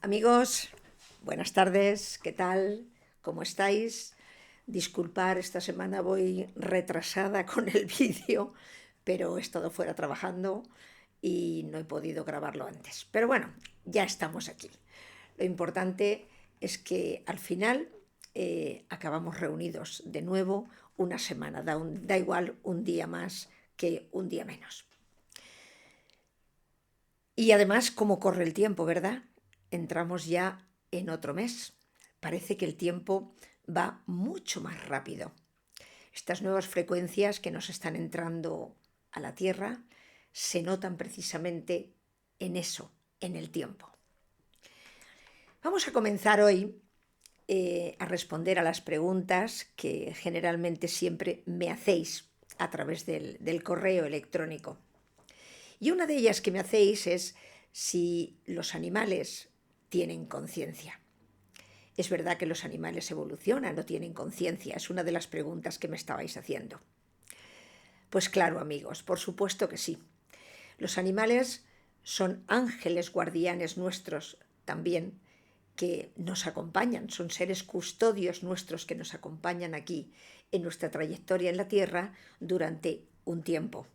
Amigos, buenas tardes, ¿qué tal? ¿Cómo estáis? Disculpar, esta semana voy retrasada con el vídeo, pero he estado fuera trabajando y no he podido grabarlo antes. Pero bueno, ya estamos aquí. Lo importante es que al final acabamos reunidos de nuevo una semana. Da igual un día más que un día menos. Y además, cómo corre el tiempo, ¿verdad? Entramos ya en otro mes. Parece que el tiempo va mucho más rápido. Estas nuevas frecuencias que nos están entrando a la Tierra se notan precisamente en eso, en el tiempo. Vamos a comenzar hoy a responder a las preguntas que generalmente siempre me hacéis a través del correo electrónico. Y una de ellas que me hacéis es si los animales tienen conciencia. ¿Es verdad que los animales evolucionan o tienen conciencia? Es una de las preguntas que me estabais haciendo. Pues claro, amigos, por supuesto que sí. Los animales son ángeles guardianes nuestros también, que nos acompañan, son seres custodios nuestros que nos acompañan aquí en nuestra trayectoria en la Tierra durante un tiempo.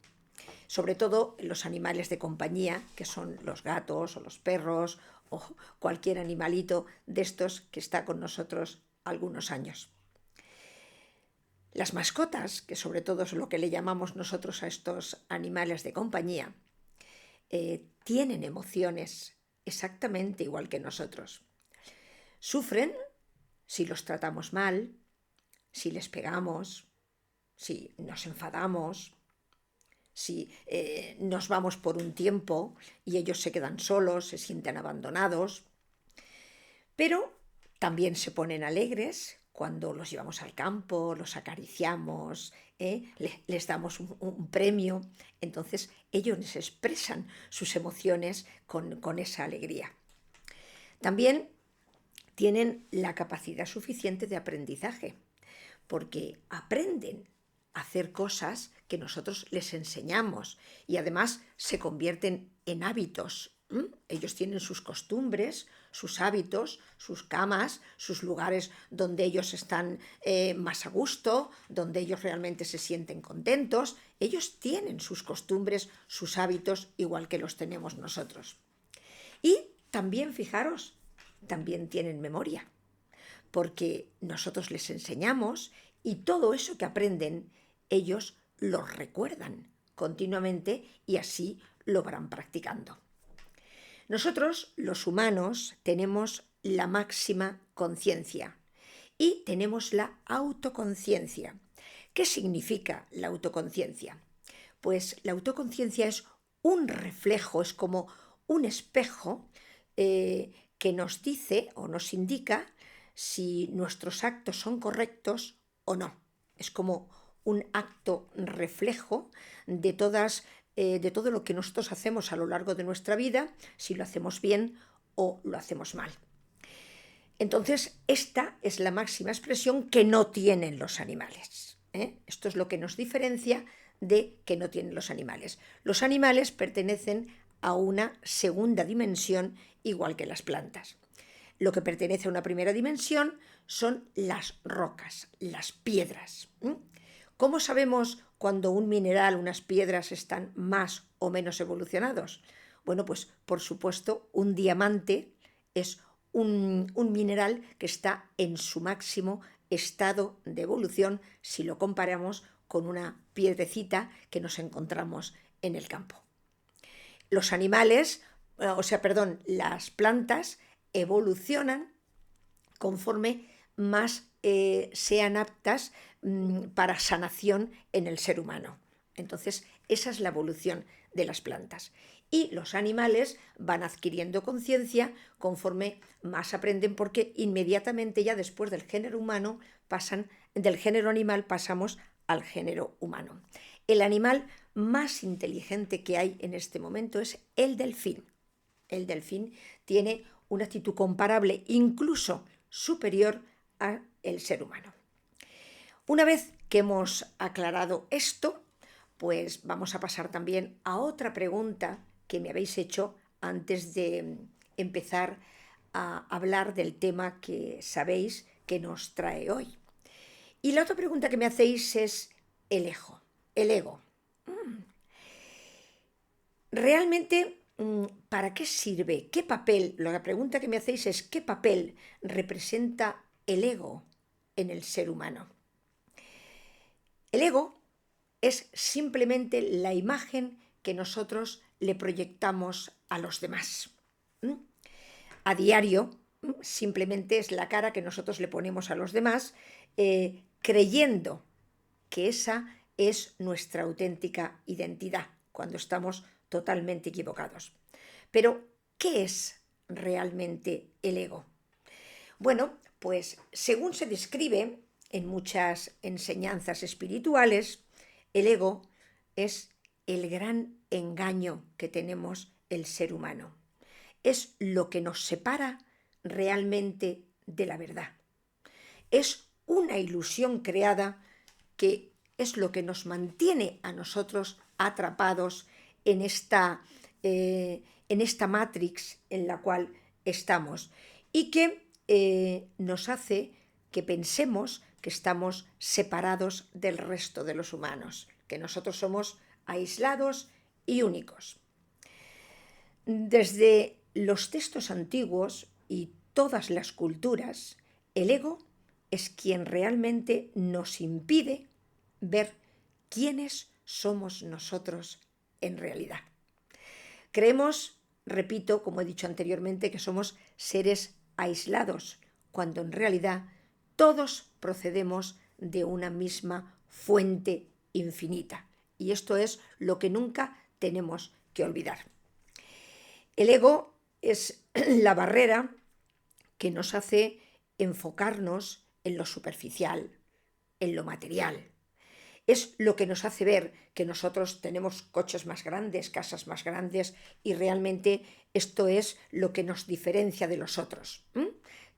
Sobre todo los animales de compañía, que son los gatos o los perros o cualquier animalito de estos que está con nosotros algunos años. Las mascotas, que sobre todo es lo que le llamamos nosotros a estos animales de compañía, tienen emociones exactamente igual que nosotros. Sufren si los tratamos mal, si les pegamos, si nos enfadamos, si nos vamos por un tiempo y ellos se quedan solos, se sienten abandonados. Pero también se ponen alegres cuando los llevamos al campo, los acariciamos, les damos un premio. Entonces ellos les expresan sus emociones con esa alegría. También tienen la capacidad suficiente de aprendizaje, porque aprenden a hacer cosas que nosotros les enseñamos y además se convierten en hábitos. Ellos tienen sus costumbres, sus hábitos, sus camas, sus lugares donde ellos están más a gusto, donde ellos realmente se sienten contentos. Ellos tienen sus costumbres, sus hábitos, igual que los tenemos nosotros. Y también, fijaros, también tienen memoria, porque nosotros les enseñamos y todo eso que aprenden, ellos lo recuerdan continuamente y así lo van practicando. Nosotros, los humanos, tenemos la máxima conciencia y tenemos la autoconciencia. ¿Qué significa la autoconciencia? Pues la autoconciencia es un reflejo, es como un espejo que nos dice o nos indica si nuestros actos son correctos o no. Es como un acto reflejo de de todo lo que nosotros hacemos a lo largo de nuestra vida, si lo hacemos bien o lo hacemos mal. Entonces, esta es la máxima expresión que no tienen los animales. Esto es lo que nos diferencia de que no tienen los animales. Los animales pertenecen a una segunda dimensión igual que las plantas. Lo que pertenece a una primera dimensión son las rocas, las piedras. ¿Cómo sabemos cuando un mineral, unas piedras están más o menos evolucionados? Bueno, pues por supuesto un diamante es un mineral que está en su máximo estado de evolución si lo comparamos con una piedrecita que nos encontramos en el campo. Los animales, las plantas evolucionan conforme más sean aptas para sanación en el ser humano. Entonces, esa es la evolución de las plantas. Y los animales van adquiriendo conciencia conforme más aprenden, porque inmediatamente ya después del género humano del género animal pasamos al género humano. El animal más inteligente que hay en este momento es el delfín. El delfín tiene una actitud comparable, incluso superior al ser humano. Una vez que hemos aclarado esto, pues vamos a pasar también a otra pregunta que me habéis hecho antes de empezar a hablar del tema que sabéis que nos trae hoy. Y la otra pregunta que me hacéis es el ego. El ego. Realmente, ¿para qué sirve? ¿Qué papel? La pregunta que me hacéis es ¿qué papel representa el ego en el ser humano? El ego es simplemente la imagen que nosotros le proyectamos a los demás. A diario, simplemente es la cara que nosotros le ponemos a los demás, creyendo que esa es nuestra auténtica identidad, cuando estamos totalmente equivocados. Pero, ¿qué es realmente el ego? Bueno, pues según se describe en muchas enseñanzas espirituales, el ego es el gran engaño que tenemos el ser humano. Es lo que nos separa realmente de la verdad. Es una ilusión creada que es lo que nos mantiene a nosotros atrapados en esta matrix en la cual estamos y que nos hace que pensemos que estamos separados del resto de los humanos, que nosotros somos aislados y únicos. Desde los textos antiguos y todas las culturas, el ego es quien realmente nos impide ver quiénes somos nosotros en realidad. Creemos, repito, como he dicho anteriormente, que somos seres aislados, cuando en realidad todos procedemos de una misma fuente infinita. Y esto es lo que nunca tenemos que olvidar. El ego es la barrera que nos hace enfocarnos en lo superficial, en lo material. Es lo que nos hace ver que nosotros tenemos coches más grandes, casas más grandes, y realmente esto es lo que nos diferencia de los otros.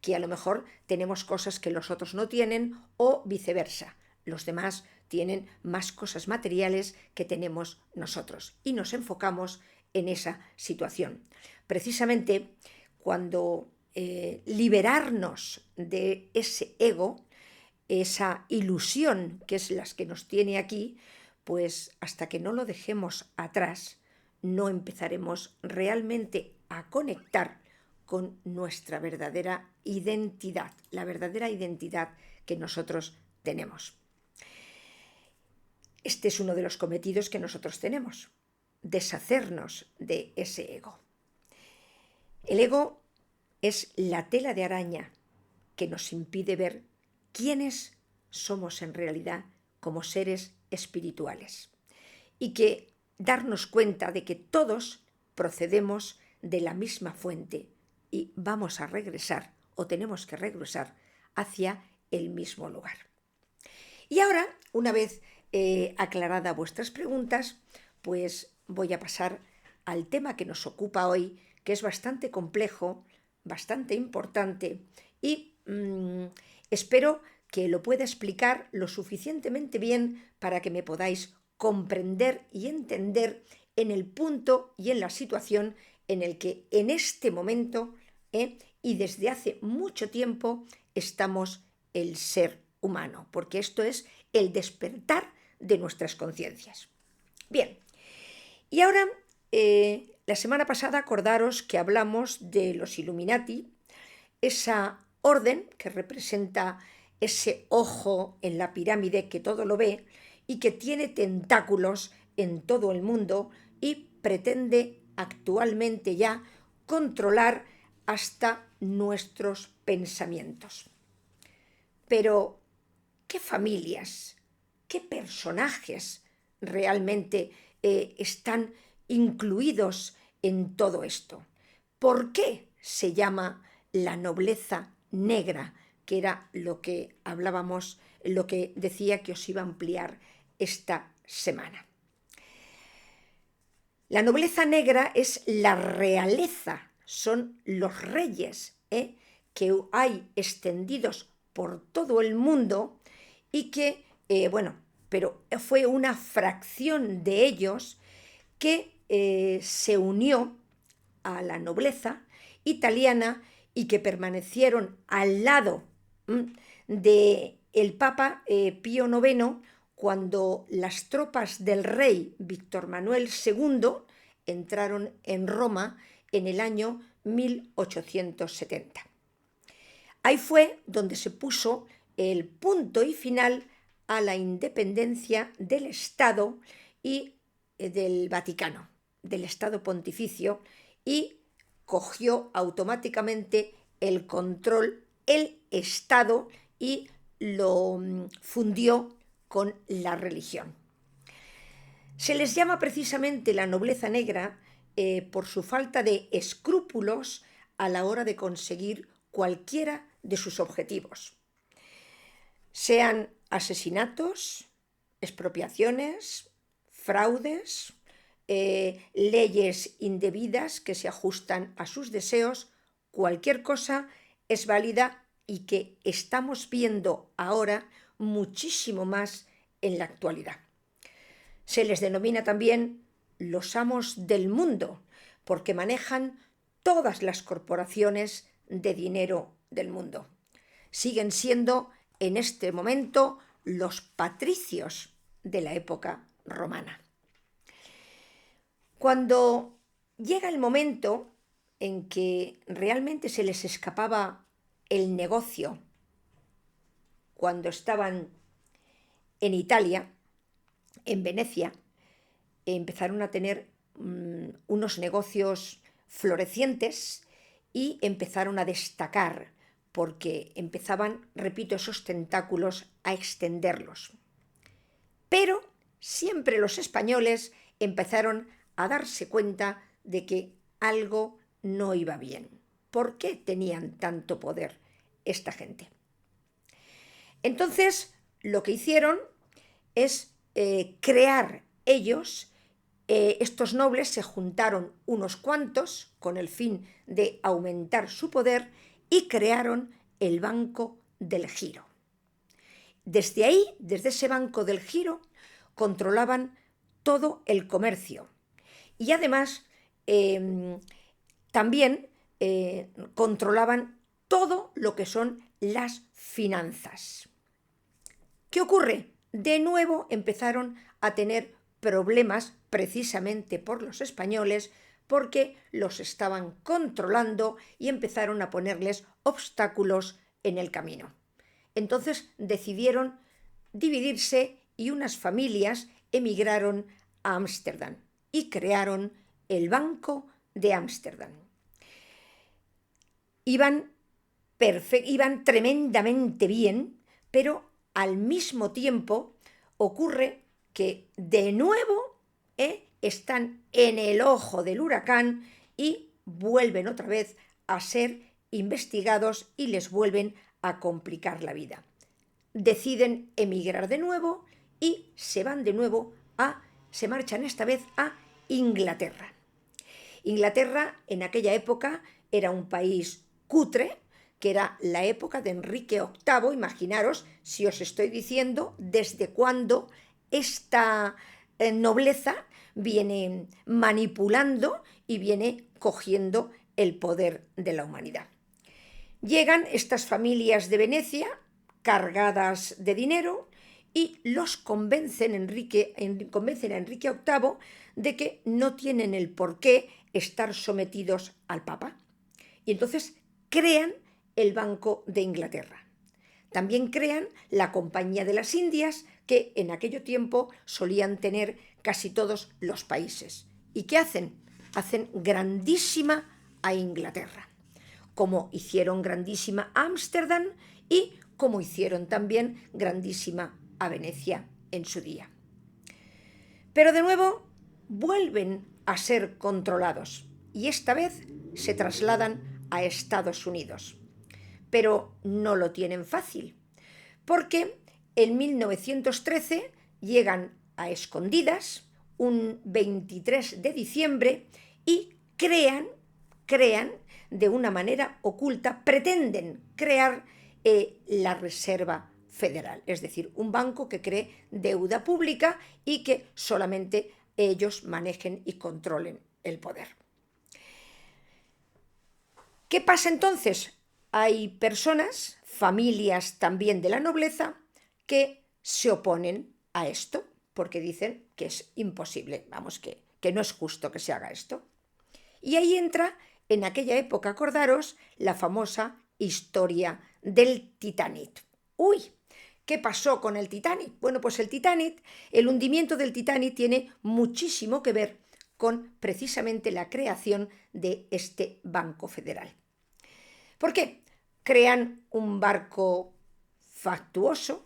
Que a lo mejor tenemos cosas que los otros no tienen o viceversa. Los demás tienen más cosas materiales que tenemos nosotros y nos enfocamos en esa situación. Precisamente cuando liberarnos de ese ego, esa ilusión que es la que nos tiene aquí, pues hasta que no lo dejemos atrás, no empezaremos realmente a conectar con nuestra verdadera identidad, la verdadera identidad que nosotros tenemos. Este es uno de los cometidos que nosotros tenemos, deshacernos de ese ego. El ego es la tela de araña que nos impide ver quiénes somos en realidad como seres espirituales y que darnos cuenta de que todos procedemos de la misma fuente y vamos a regresar o tenemos que regresar hacia el mismo lugar. Y ahora, una vez aclarada vuestras preguntas, pues voy a pasar al tema que nos ocupa hoy, que es bastante complejo, bastante importante y espero que lo pueda explicar lo suficientemente bien para que me podáis comprender y entender en el punto y en la situación en el que en este momento y desde hace mucho tiempo estamos el ser humano, porque esto es el despertar de nuestras conciencias. Bien, y ahora la semana pasada acordaros que hablamos de los Illuminati, esa orden que representa ese ojo en la pirámide que todo lo ve y que tiene tentáculos en todo el mundo y pretende actualmente ya controlar hasta nuestros pensamientos. Pero, ¿qué familias, qué personajes realmente están incluidos en todo esto? ¿Por qué se llama la nobleza negra, que era lo que hablábamos, lo que decía que os iba a ampliar esta semana? La nobleza negra es la realeza, son los reyes que hay extendidos por todo el mundo y que, pero fue una fracción de ellos que se unió a la nobleza italiana y que permanecieron al lado del Papa Pío IX cuando las tropas del rey Víctor Manuel II entraron en Roma en el año 1870. Ahí fue donde se puso el punto y final a la independencia del Estado y del Vaticano, del Estado Pontificio, y cogió automáticamente el control el Estado y lo fundió con la religión. Se les llama precisamente la nobleza negra por su falta de escrúpulos a la hora de conseguir cualquiera de sus objetivos, sean asesinatos, expropiaciones, fraudes, leyes indebidas que se ajustan a sus deseos. Cualquier cosa es válida y que estamos viendo ahora muchísimo más en la actualidad. Se les denomina también los amos del mundo porque manejan todas las corporaciones de dinero del mundo. Siguen siendo en este momento los patricios de la época romana. Cuando llega el momento en que realmente se les escapaba el negocio, cuando estaban en Italia, en Venecia, empezaron a tener unos negocios florecientes y empezaron a destacar porque empezaban, repito, esos tentáculos a extenderlos. Pero siempre los españoles empezaron a darse cuenta de que algo no iba bien. ¿Por qué tenían tanto poder esta gente? Entonces, lo que hicieron es crear ellos, estos nobles se juntaron unos cuantos con el fin de aumentar su poder y crearon el Banco del Giro. Desde ahí, desde ese Banco del Giro, controlaban todo el comercio y además también controlaban todo lo que son las finanzas. ¿Qué ocurre? De nuevo empezaron a tener problemas precisamente por los españoles porque los estaban controlando y empezaron a ponerles obstáculos en el camino. Entonces decidieron dividirse y unas familias emigraron a Ámsterdam y crearon el Banco de Ámsterdam. Iban tremendamente bien, pero al mismo tiempo ocurre que de nuevo están en el ojo del huracán y vuelven otra vez a ser investigados y les vuelven a complicar la vida. Deciden emigrar de nuevo y se marchan esta vez a Inglaterra. Inglaterra en aquella época era un país cutre, que era la época de Enrique VIII. Imaginaros si os estoy diciendo desde cuándo esta nobleza viene manipulando y viene cogiendo el poder de la humanidad. Llegan estas familias de Venecia cargadas de dinero y los convencen a Enrique VIII de que no tienen el por qué estar sometidos al Papa. Y entonces crean el Banco de Inglaterra. También crean la Compañía de las Indias, que en aquel tiempo solían tener casi todos los países. ¿Y qué hacen? Hacen grandísima a Inglaterra, como hicieron grandísima a Ámsterdam y como hicieron también grandísima a Venecia en su día. Pero de nuevo vuelven a ser controlados y esta vez se trasladan a Estados Unidos. Pero no lo tienen fácil, porque en 1913 llegan a escondidas, un 23 de diciembre, y crean de una manera oculta, pretenden crear la Reserva Federal, es decir, un banco que cree deuda pública y que solamente ellos manejen y controlen el poder. ¿Qué pasa entonces? Hay personas, familias también de la nobleza, que se oponen a esto porque dicen que es imposible, vamos, que no es justo que se haga esto. Y ahí entra, en aquella época, acordaros, la famosa historia del Titanic. ¡Uy! ¿Qué pasó con el Titanic? Bueno, pues el hundimiento del Titanic tiene muchísimo que ver con precisamente la creación de este Banco Federal. ¿Por qué? Crean un barco fabuloso,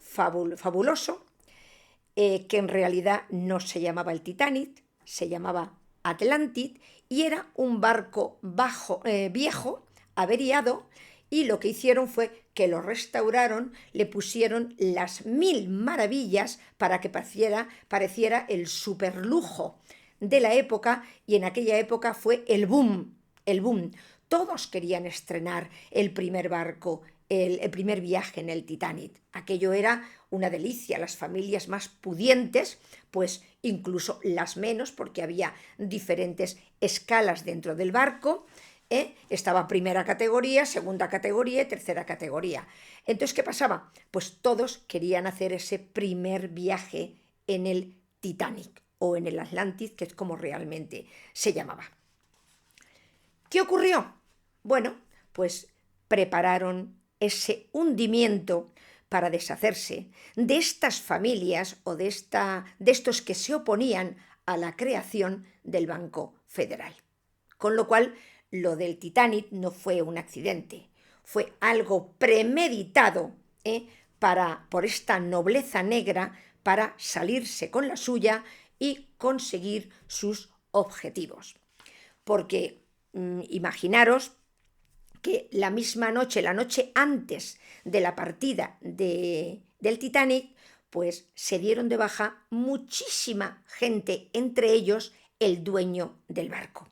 que en realidad no se llamaba el Titanic, se llamaba Atlantic, y era un barco viejo, averiado, y lo que hicieron fue que lo restauraron, le pusieron las 1000 maravillas para que pareciera el superlujo de la época, y en aquella época fue el boom, el boom. Todos querían estrenar el primer barco, el primer viaje en el Titanic. Aquello era una delicia. Las familias más pudientes, pues incluso las menos, porque había diferentes escalas dentro del barco, estaba primera categoría, segunda categoría y tercera categoría. Entonces, ¿qué pasaba? Pues todos querían hacer ese primer viaje en el Titanic o en el Atlantic, que es como realmente se llamaba. ¿Qué ocurrió? Bueno, pues prepararon ese hundimiento para deshacerse de estas familias o de estos que se oponían a la creación del Banco Federal. Con lo cual, lo del Titanic no fue un accidente, fue algo premeditado por esta nobleza negra para salirse con la suya y conseguir sus objetivos. Porque imaginaros que la misma noche, la noche antes de la partida del Titanic, pues se dieron de baja muchísima gente, entre ellos el dueño del barco.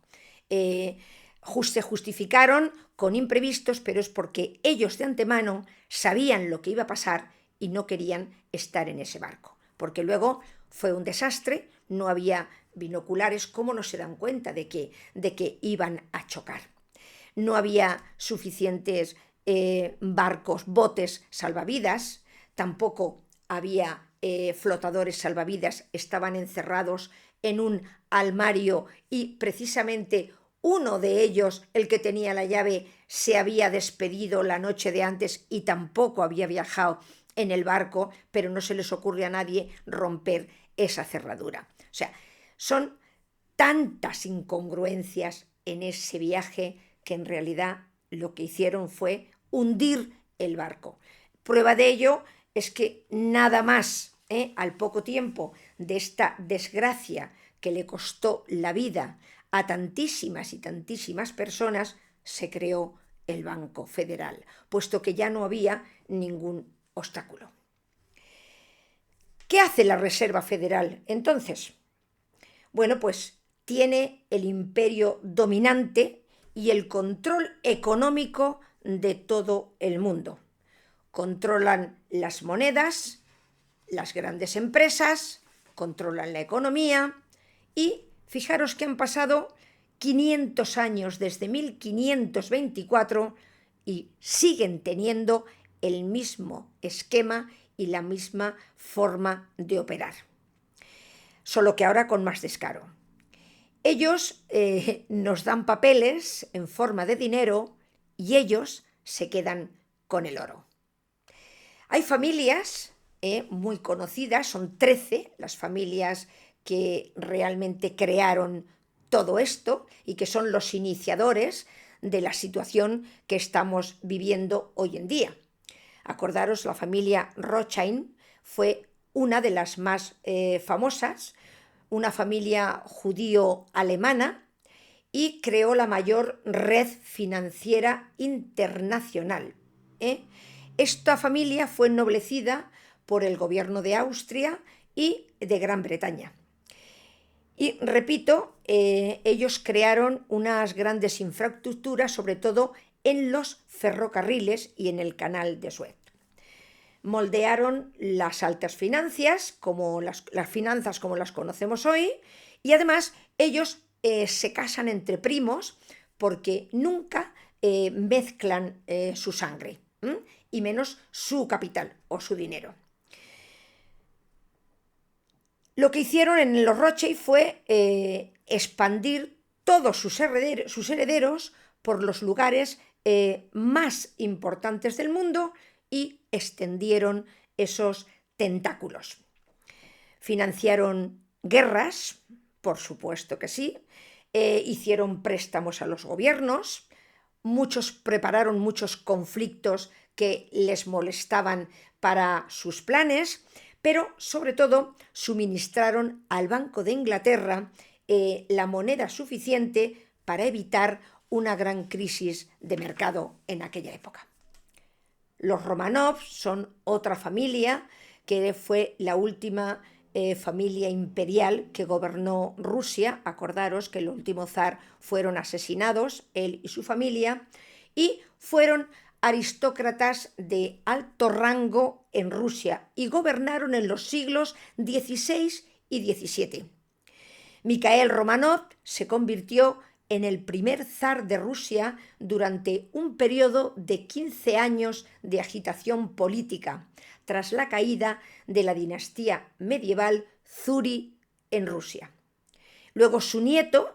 Se justificaron con imprevistos, pero es porque ellos de antemano sabían lo que iba a pasar y no querían estar en ese barco, porque luego fue un desastre, no había binoculares, ¿cómo no se dan cuenta de que iban a chocar? No había suficientes barcos, botes salvavidas, tampoco había flotadores salvavidas, estaban encerrados en un armario y precisamente uno de ellos, el que tenía la llave, se había despedido la noche de antes y tampoco había viajado en el barco, pero no se les ocurre a nadie romper esa cerradura. O sea, son tantas incongruencias en ese viaje que en realidad lo que hicieron fue hundir el barco. Prueba de ello es que nada más, al poco tiempo de esta desgracia que le costó la vida a tantísimas y tantísimas personas, se creó el Banco Federal, puesto que ya no había ningún obstáculo. ¿Qué hace la Reserva Federal entonces? Bueno, pues tiene el imperio dominante y el control económico de todo el mundo. Controlan las monedas, las grandes empresas, controlan la economía y fijaros que han pasado 500 años desde 1524 y siguen teniendo el mismo esquema y la misma forma de operar. Solo que ahora con más descaro. Ellos nos dan papeles en forma de dinero y ellos se quedan con el oro. Hay familias muy conocidas, son 13 las familias que realmente crearon todo esto y que son los iniciadores de la situación que estamos viviendo hoy en día. Acordaros, la familia Rothschild fue una de las más famosas, una familia judío-alemana, y creó la mayor red financiera internacional. Esta familia fue ennoblecida por el gobierno de Austria y de Gran Bretaña. Y repito, ellos crearon unas grandes infraestructuras, sobre todo en los ferrocarriles y en el canal de Suez. Moldearon las altas finanzas, como las finanzas como las conocemos hoy, y además ellos se casan entre primos porque nunca mezclan su sangre y menos su capital o su dinero. Lo que hicieron en los Rothschild fue expandir todos sus herederos por los lugares más importantes del mundo y extendieron esos tentáculos. Financiaron guerras, por supuesto que sí, hicieron préstamos a los gobiernos, muchos prepararon muchos conflictos que les molestaban para sus planes, pero sobre todo suministraron al Banco de Inglaterra la moneda suficiente para evitar una gran crisis de mercado en aquella época. Los Romanov son otra familia que fue la última familia imperial que gobernó Rusia. Acordaros que el último zar fueron asesinados, él y su familia, y fueron aristócratas de alto rango en Rusia y gobernaron en los siglos XVI y XVII. Mikhail Romanov se convirtió en el primer zar de Rusia durante un periodo de 15 años de agitación política, tras la caída de la dinastía medieval Zuri en Rusia. Luego su nieto,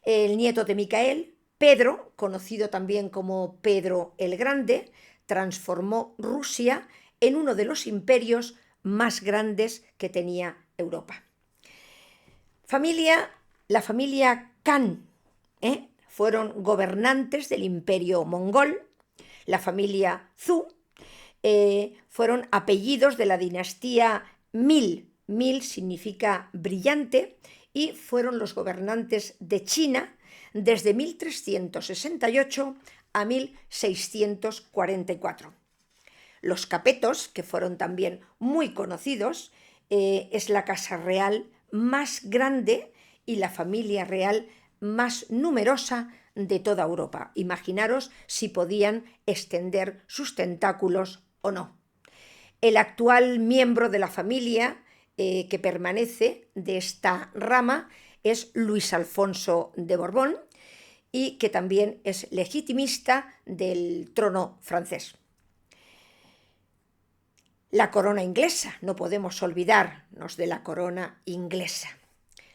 el nieto de Mikhail, Pedro, conocido también como Pedro el Grande, transformó Rusia en uno de los imperios más grandes que tenía Europa. La familia Khan fueron gobernantes del imperio mongol. La familia Zhou fueron apellidos de la dinastía Mil. Mil significa brillante y fueron los gobernantes de China desde 1368 a 1644. Los Capetos, que fueron también muy conocidos, es la casa real más grande y la familia real más numerosa de toda Europa. Imaginaros si podían extender sus tentáculos o no. El actual miembro de la familia que permanece de esta rama es Luis Alfonso de Borbón y que también es legitimista del trono francés. La corona inglesa, no podemos olvidarnos de la corona inglesa.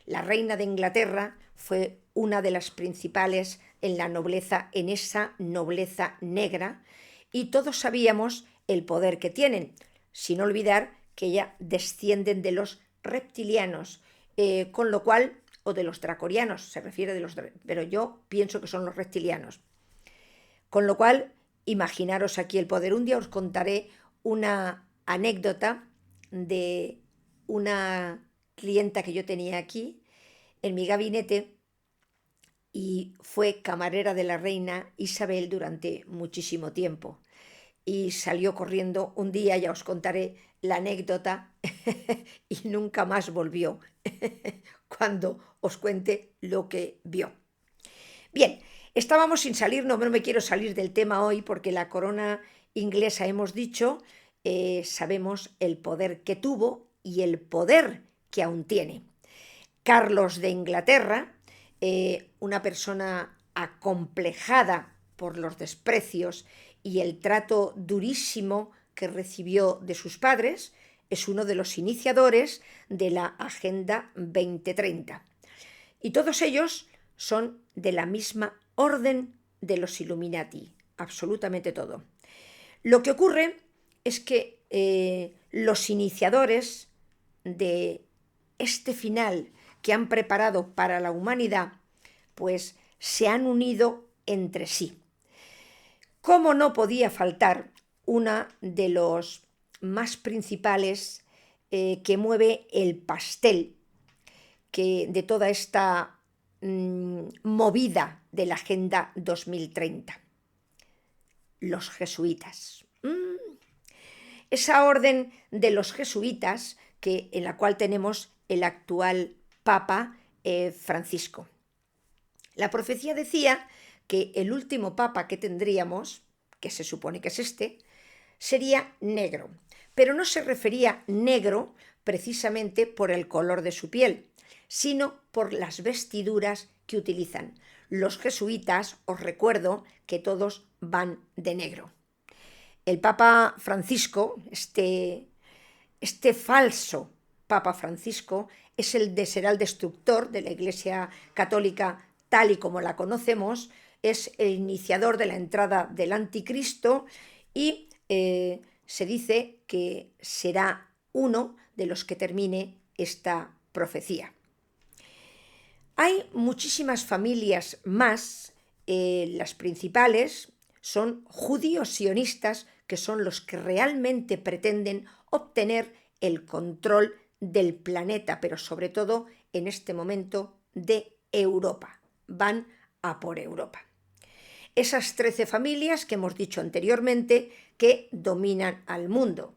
La reina de Inglaterra fue una de las principales en la nobleza, en esa nobleza negra, y todos sabíamos el poder que tienen, sin olvidar que ya descienden de los reptilianos, con lo cual, o de los draconianos, se refiere de los, pero yo pienso que son los reptilianos. Con lo cual, imaginaros aquí el poder. Un día os contaré una anécdota de una clienta que yo tenía aquí en mi gabinete y fue camarera de la reina Isabel durante muchísimo tiempo. Y salió corriendo un día, ya os contaré la anécdota, y nunca más volvió cuando os cuente lo que vio. Bien, estábamos sin salir, no me quiero salir del tema hoy porque la corona inglesa hemos dicho, sabemos el poder que tuvo y el poder que aún tiene. Carlos de Inglaterra, una persona acomplejada por los desprecios y el trato durísimo que recibió de sus padres, es uno de los iniciadores de la Agenda 2030. Y todos ellos son de la misma orden de los Illuminati, absolutamente todo. Lo que ocurre es que los iniciadores de este final que han preparado para la humanidad, pues se han unido entre sí. ¿Cómo no podía faltar una de los más principales que mueve el pastel de toda esta movida de la Agenda 2030? Los jesuitas. Esa orden de los jesuitas en la cual tenemos el actual Papa Francisco. La profecía decía que el último papa que tendríamos, que se supone que es este, sería negro, pero no se refería negro precisamente por el color de su piel, sino por las vestiduras que utilizan. los jesuitas, os recuerdo que todos van de negro. El Papa Francisco, este falso Papa Francisco, será el destructor de la Iglesia Católica tal y como la conocemos, es el iniciador de la entrada del anticristo y se dice que será uno de los que termine esta profecía. Hay muchísimas familias más, las principales son judíos sionistas, que son los que realmente pretenden obtener el control del planeta, pero sobre todo en este momento de Europa. Van a por Europa. Esas 13 familias que hemos dicho anteriormente que dominan al mundo.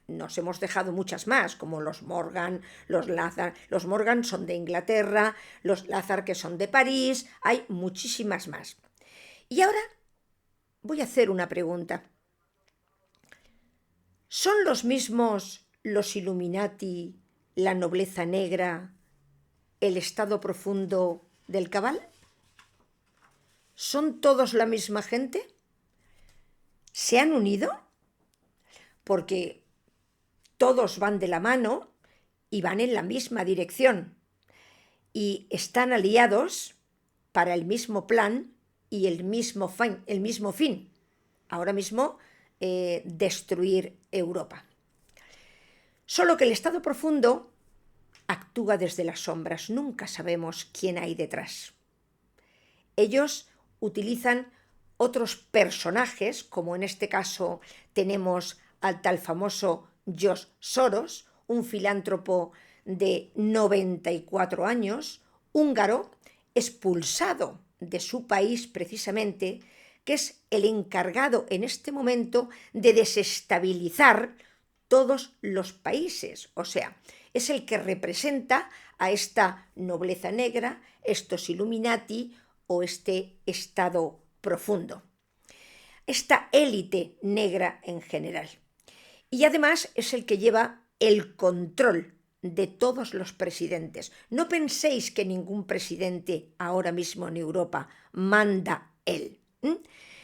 Nos hemos dejado muchas más, como los Morgan, los Lazar. Los Morgan son de Inglaterra, los Lazar que son de París, hay muchísimas más. Y ahora voy a hacer una pregunta. ¿Son los mismos los Illuminati, la nobleza negra, el estado profundo del Cabal? ¿Son todos la misma gente? ¿Se han unido? Porque todos van de la mano y van en la misma dirección y están aliados para el mismo plan y el mismo fin. Ahora mismo, destruir Europa. Solo que el estado profundo actúa desde las sombras. Nunca sabemos quién hay detrás. Ellos utilizan otros personajes, como en este caso tenemos al tal famoso George Soros, un filántropo de 94 años, húngaro, expulsado de su país precisamente, que es el encargado en este momento de desestabilizar todos los países. O sea, es el que representa a esta nobleza negra, estos Illuminati o este estado profundo, esta élite negra en general. Y además es el que lleva el control de todos los presidentes. No penséis que ningún presidente ahora mismo en Europa manda él,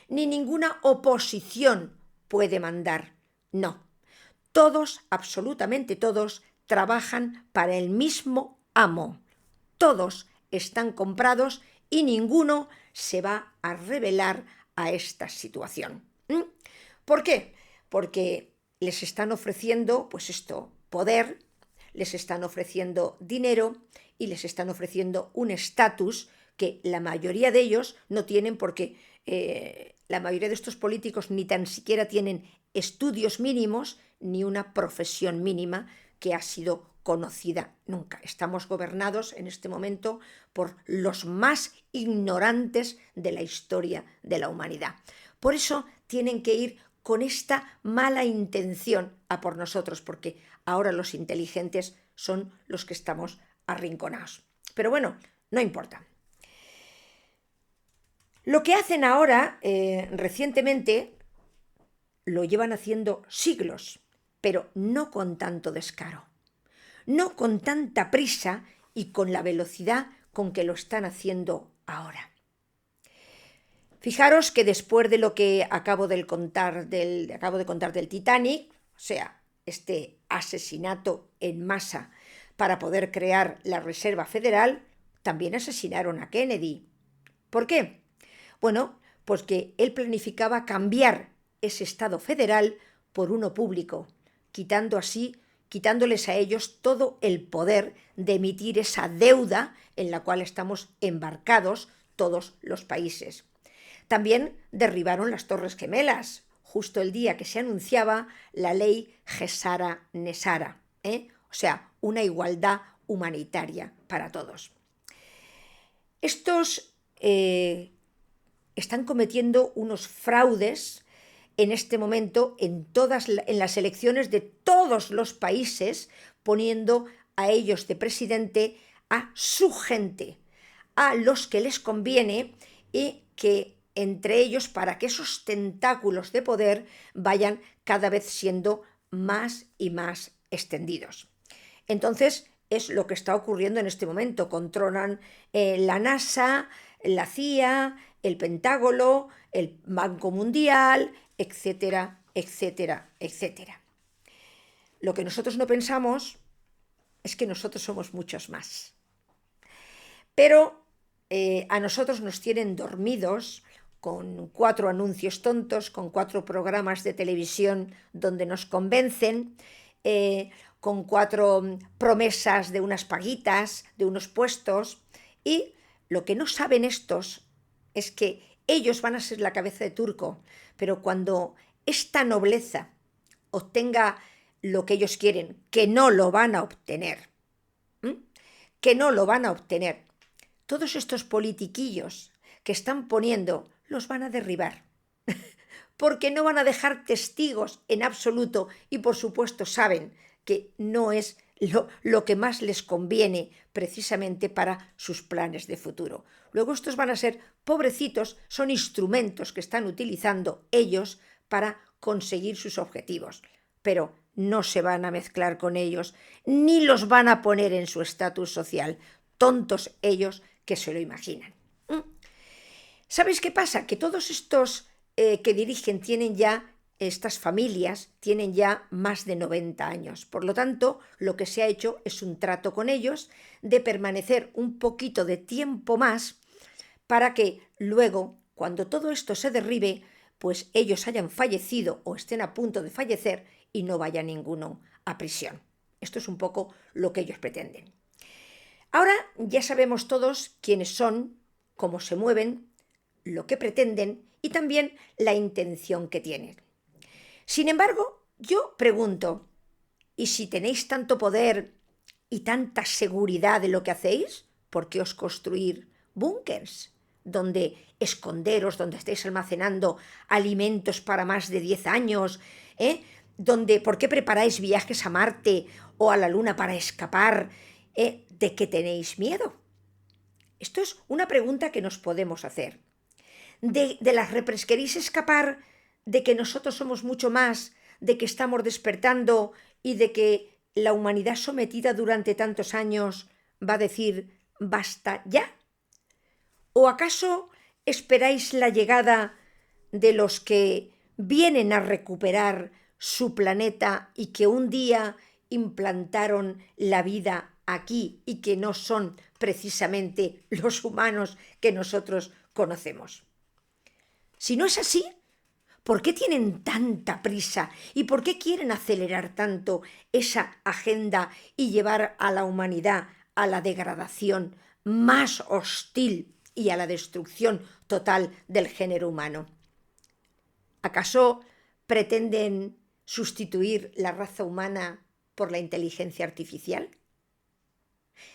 ni ninguna oposición puede mandar, no. Todos, absolutamente todos, trabajan para el mismo amo. Todos están comprados y ninguno se va a rebelar a esta situación. ¿Por qué? Porque les están ofreciendo, pues esto, poder, les están ofreciendo dinero y les están ofreciendo un estatus que la mayoría de ellos no tienen porque la mayoría de estos políticos ni tan siquiera tienen estudios mínimos ni una profesión mínima que ha sido conocida nunca. Estamos gobernados en este momento por los más ignorantes de la historia de la humanidad. Por eso tienen que ir con esta mala intención a por nosotros, porque ahora los inteligentes son los que estamos arrinconados. Pero bueno, no importa. Lo que hacen ahora, recientemente, lo llevan haciendo siglos, pero no con tanto descaro, no con tanta prisa y con la velocidad con que lo están haciendo ahora. Fijaros que después de lo que acabo de contar del Titanic, o sea, este asesinato en masa para poder crear la Reserva Federal, también asesinaron a Kennedy. ¿Por qué? Bueno, pues que él planificaba cambiar ese Estado federal por uno público, quitándoles a ellos todo el poder de emitir esa deuda en la cual estamos embarcados todos los países. También derribaron las Torres Gemelas, justo el día que se anunciaba la ley Gesara-Nesara, o sea, una igualdad humanitaria para todos. Estos están cometiendo unos fraudes en este momento en las elecciones de todos los países, poniendo a ellos de presidente a su gente, a los que les conviene y que entre ellos para que esos tentáculos de poder vayan cada vez siendo más y más extendidos. Entonces es lo que está ocurriendo en este momento. Controlan la NASA, la CIA, el Pentágono, el Banco Mundial, etcétera, etcétera, etcétera. Lo que nosotros no pensamos es que nosotros somos muchos más. Pero a nosotros nos tienen dormidos con 4 anuncios tontos, con 4 programas de televisión donde nos convencen, con 4 promesas de unas paguitas, de unos puestos, y lo que no saben estos es que ellos van a ser la cabeza de turco, pero cuando esta nobleza obtenga lo que ellos quieren, que no lo van a obtener, que no lo van a obtener, todos estos politiquillos que están poniendo los van a derribar, porque no van a dejar testigos en absoluto y por supuesto saben que no es lo que más les conviene precisamente para sus planes de futuro. Luego estos van a ser pobrecitos, son instrumentos que están utilizando ellos para conseguir sus objetivos, pero no se van a mezclar con ellos, ni los van a poner en su estatus social. Tontos ellos que se lo imaginan. ¿Sabéis qué pasa? Que todos estos que dirigen tienen ya, estas familias tienen ya más de 90 años. Por lo tanto, lo que se ha hecho es un trato con ellos de permanecer un poquito de tiempo más para que luego, cuando todo esto se derribe, pues ellos hayan fallecido o estén a punto de fallecer y no vaya ninguno a prisión. Esto es un poco lo que ellos pretenden. Ahora ya sabemos todos quiénes son, cómo se mueven, lo que pretenden y también la intención que tienen. Sin embargo, yo pregunto, ¿y si tenéis tanto poder y tanta seguridad de lo que hacéis, por qué os construir búnkers donde esconderos, donde estéis almacenando alimentos para más de 10 años? ¿Por qué preparáis viajes a Marte o a la Luna para escapar? ¿De qué tenéis miedo? Esto es una pregunta que nos podemos hacer. ¿Queréis escapar de que nosotros somos mucho más, de que estamos despertando y de que la humanidad sometida durante tantos años va a decir basta ya? ¿O acaso esperáis la llegada de los que vienen a recuperar su planeta y que un día implantaron la vida aquí y que no son precisamente los humanos que nosotros conocemos? Si no es así, ¿por qué tienen tanta prisa y por qué quieren acelerar tanto esa agenda y llevar a la humanidad a la degradación más hostil y a la destrucción total del género humano? ¿Acaso pretenden sustituir la raza humana por la inteligencia artificial?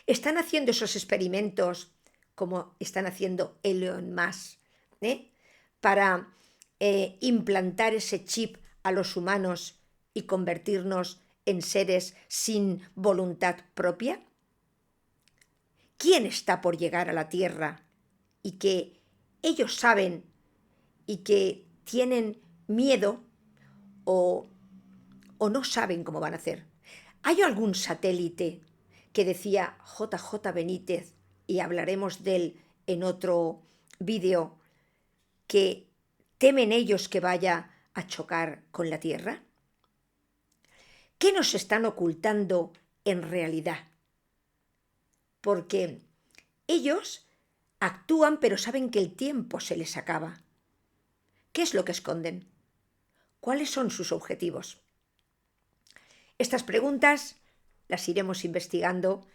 ¿Están haciendo esos experimentos como están haciendo Elon Musk, para implantar ese chip a los humanos y convertirnos en seres sin voluntad propia? ¿Quién está por llegar a la Tierra y que ellos saben y que tienen miedo o no saben cómo van a hacer? ¿Hay algún satélite que decía JJ Benítez, y hablaremos de él en otro vídeo, que temen ellos que vaya a chocar con la Tierra? ¿Qué nos están ocultando en realidad? Porque ellos actúan pero saben que el tiempo se les acaba. ¿Qué es lo que esconden? ¿Cuáles son sus objetivos? Estas preguntas las iremos investigando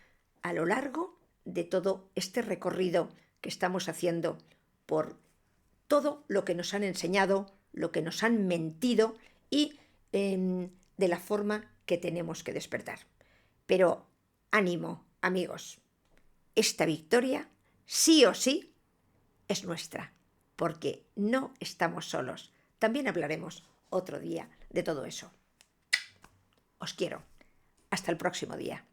a lo largo de todo este recorrido que estamos haciendo por todo lo que nos han enseñado, lo que nos han mentido y de la forma que tenemos que despertar. Pero ánimo, amigos, esta victoria sí o sí es nuestra, porque no estamos solos. También hablaremos otro día de todo eso. Os quiero. Hasta el próximo día.